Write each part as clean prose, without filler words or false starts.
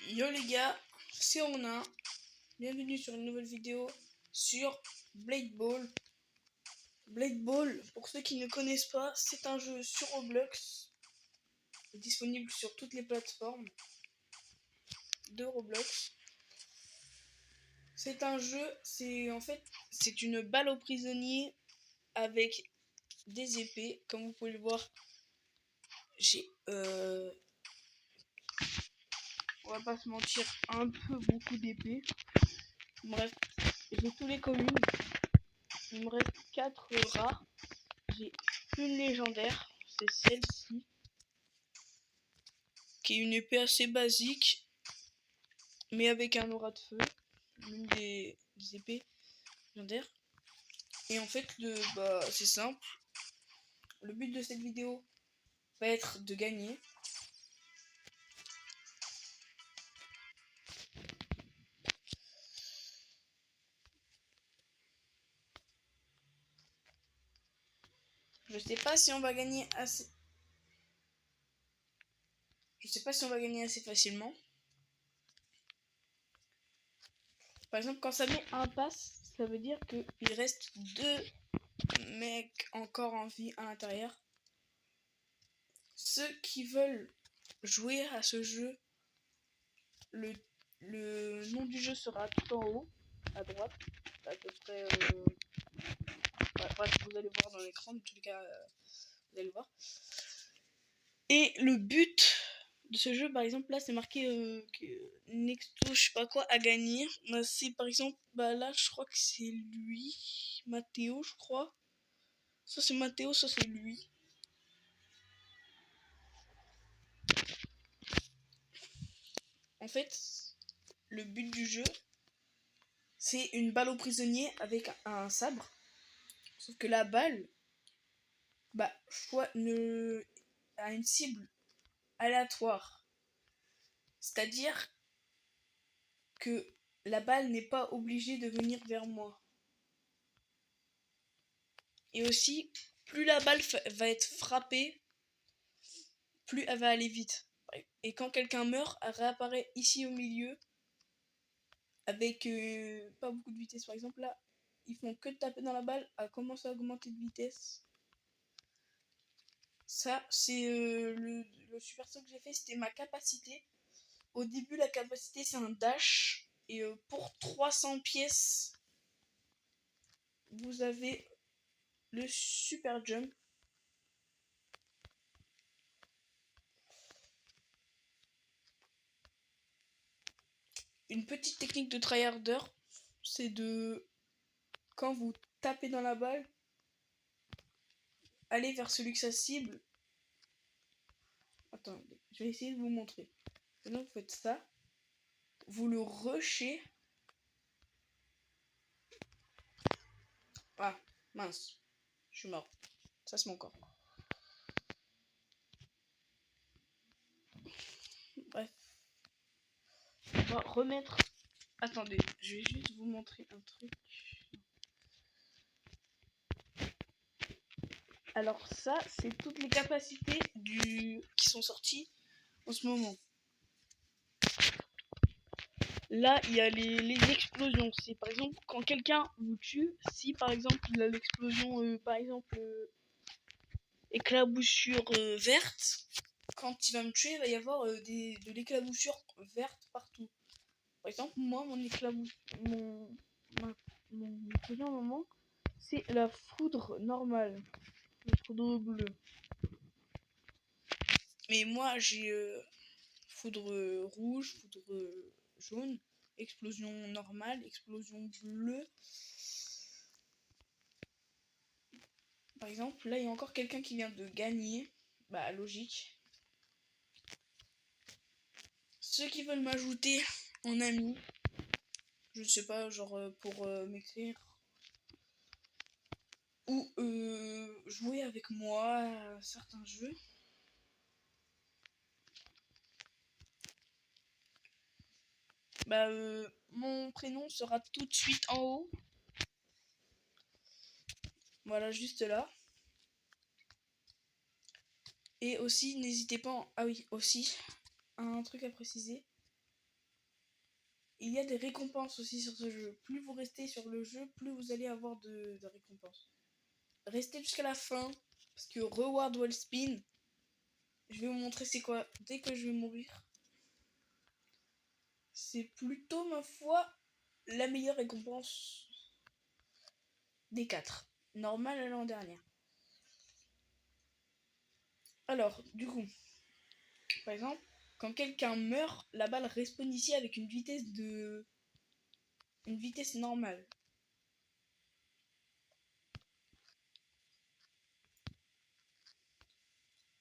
Yo les gars, c'est Ronin. Bienvenue sur une nouvelle vidéo sur Blade Ball. Blade Ball, pour ceux qui ne connaissent pas, c'est un jeu sur Roblox, disponible sur toutes les plateformes de Roblox. C'est un jeu, c'est une balle au prisonnier avec des épées. Comme vous pouvez le voir, j'ai on va pas se mentir, un peu beaucoup d'épées. Bref, j'ai tous les communes. Il me reste 4 rares. J'ai une légendaire, c'est celle-ci, qui est une épée assez basique, mais avec un aura de feu, l'une des épées légendaires. Et en fait, c'est simple. Le but de cette vidéo va être de gagner. Je sais pas si on va gagner assez. Je sais pas si on va gagner assez facilement. Par exemple, quand ça met un pass, ça veut dire qu'il reste 2 mecs encore en vie à l'intérieur. Ceux qui veulent jouer à ce jeu, le nom du jeu sera tout en haut, à droite, à peu près. Bref, vous allez voir dans l'écran, de tous les cas, vous allez voir. Et le but de ce jeu, par exemple, là, c'est marqué Nexto, je sais pas quoi, à gagner. C'est par exemple, là, je crois que c'est lui, Mathéo, je crois. Soit c'est Mathéo, soit c'est lui. En fait, le but du jeu, c'est une balle au prisonnier avec un sabre. Sauf que la balle, a une cible aléatoire. C'est-à-dire que la balle n'est pas obligée de venir vers moi. Et aussi, plus la balle va être frappée, plus elle va aller vite. Et quand quelqu'un meurt, elle réapparaît ici au milieu avec pas beaucoup de vitesse. Par exemple, là, ils font que de taper dans la balle, elle commence à augmenter de vitesse. Ça, c'est le super saut que j'ai fait, c'était ma capacité. Au début, la capacité, c'est un dash. Et pour 300 pièces, vous avez le super jump. Une petite technique de tryharder, c'est de, quand vous tapez dans la balle, aller vers celui que ça cible. Attendez, je vais essayer de vous montrer. Maintenant, vous faites ça. Vous le rushez. Ah, mince. Je suis mort. Ça, c'est mon corps. Bref. On va remettre... Attendez, je vais juste vous montrer un truc. Alors ça, c'est toutes les capacités qui sont sorties en ce moment. Là, il y a les explosions. C'est par exemple quand quelqu'un vous tue, si par exemple il a l'explosion, par exemple éclaboussure verte, quand il va me tuer, il va y avoir de l'éclaboussure verte partout. Par exemple, moi, mon explosion au moment, c'est la foudre normale, la foudre bleue. Mais moi, j'ai foudre rouge, foudre jaune, explosion normale, explosion bleue. Par exemple, là, il y a encore quelqu'un qui vient de gagner. Logique. Ceux qui veulent m'ajouter en ami, je ne sais pas, genre pour m'écrire ou jouer avec moi à certains jeux. Mon prénom sera tout de suite en haut. Voilà, juste là. Et aussi, n'hésitez pas... Ah oui, aussi, un truc à préciser. il y a des récompenses aussi sur ce jeu. Plus vous restez sur le jeu, plus vous allez avoir de récompenses. Restez jusqu'à la fin, parce que Reward Wall Spin, je vais vous montrer c'est quoi dès que je vais mourir. C'est plutôt, ma foi, la meilleure récompense des 4. Normale à l'an dernier. Alors, du coup, par exemple, quand quelqu'un meurt, la balle respawn ici avec une vitesse normale.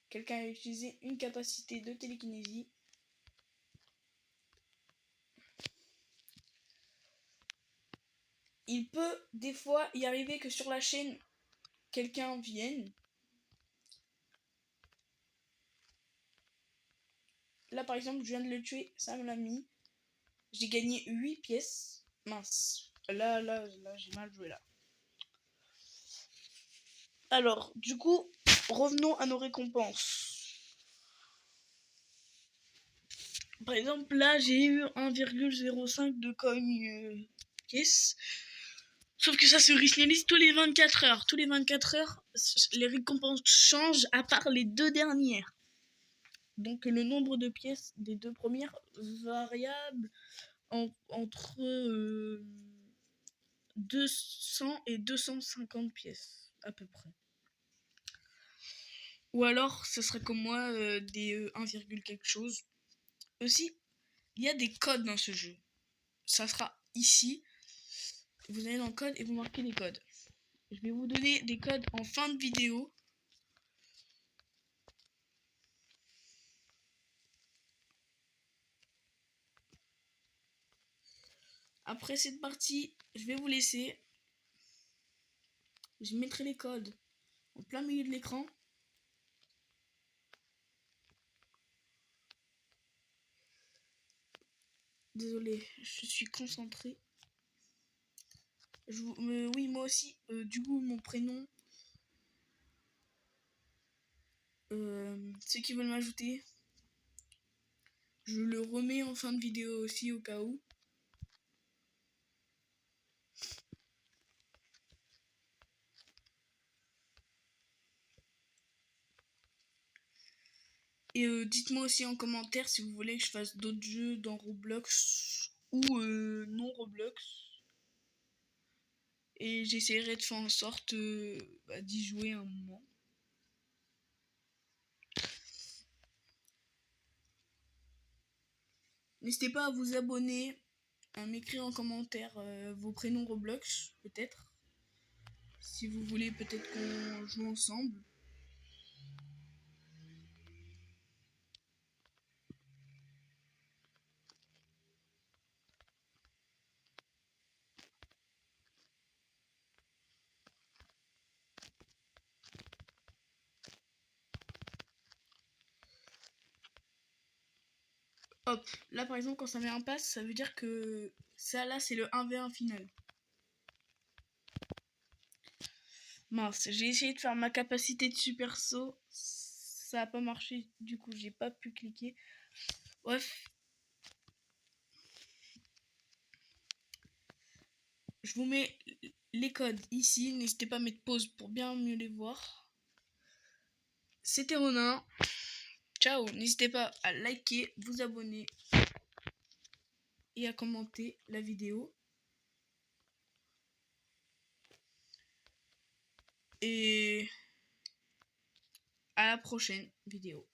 Quelqu'un a utilisé une capacité de télékinésie. Il peut des fois y arriver que sur la chaîne, quelqu'un vienne. Là par exemple, je viens de le tuer, ça me l'a mis. J'ai gagné 8 pièces. Mince. Là, j'ai mal joué là. Alors, du coup, revenons à nos récompenses. Par exemple, là, j'ai eu 1,05 de coin pièces. Sauf que ça se resynalise tous les 24 heures. Tous les 24 heures, les récompenses changent à part les 2 dernières. Donc le nombre de pièces des 2 premières variable entre 200 et 250 pièces à peu près. Ou alors ce serait comme moi des 1, quelque chose. Aussi, il y a des codes dans ce jeu. Ça sera ici. Vous allez dans le code et vous marquez les codes. Je vais vous donner des codes en fin de vidéo. Après cette partie, je vais vous laisser. Je mettrai les codes en plein milieu de l'écran. Désolé, je suis concentré. Oui, moi aussi. Du coup, mon prénom. Ceux qui veulent m'ajouter, je le remets en fin de vidéo aussi au cas où. Et dites-moi aussi en commentaire si vous voulez que je fasse d'autres jeux dans Roblox ou non Roblox. Et j'essaierai de faire en sorte d'y jouer un moment. N'hésitez pas à vous abonner, à m'écrire en commentaire vos prénoms Roblox, peut-être. Si vous voulez peut-être qu'on joue ensemble. Hop, là par exemple quand ça met un pass, ça veut dire que ça là c'est le 1v1 final. Mince, j'ai essayé de faire ma capacité de super saut, ça a pas marché, du coup j'ai pas pu cliquer. Bref. Je vous mets les codes ici, n'hésitez pas à mettre pause pour bien mieux les voir. C'était Ronin. Ciao, n'hésitez pas à liker, vous abonner et à commenter la vidéo. Et à la prochaine vidéo.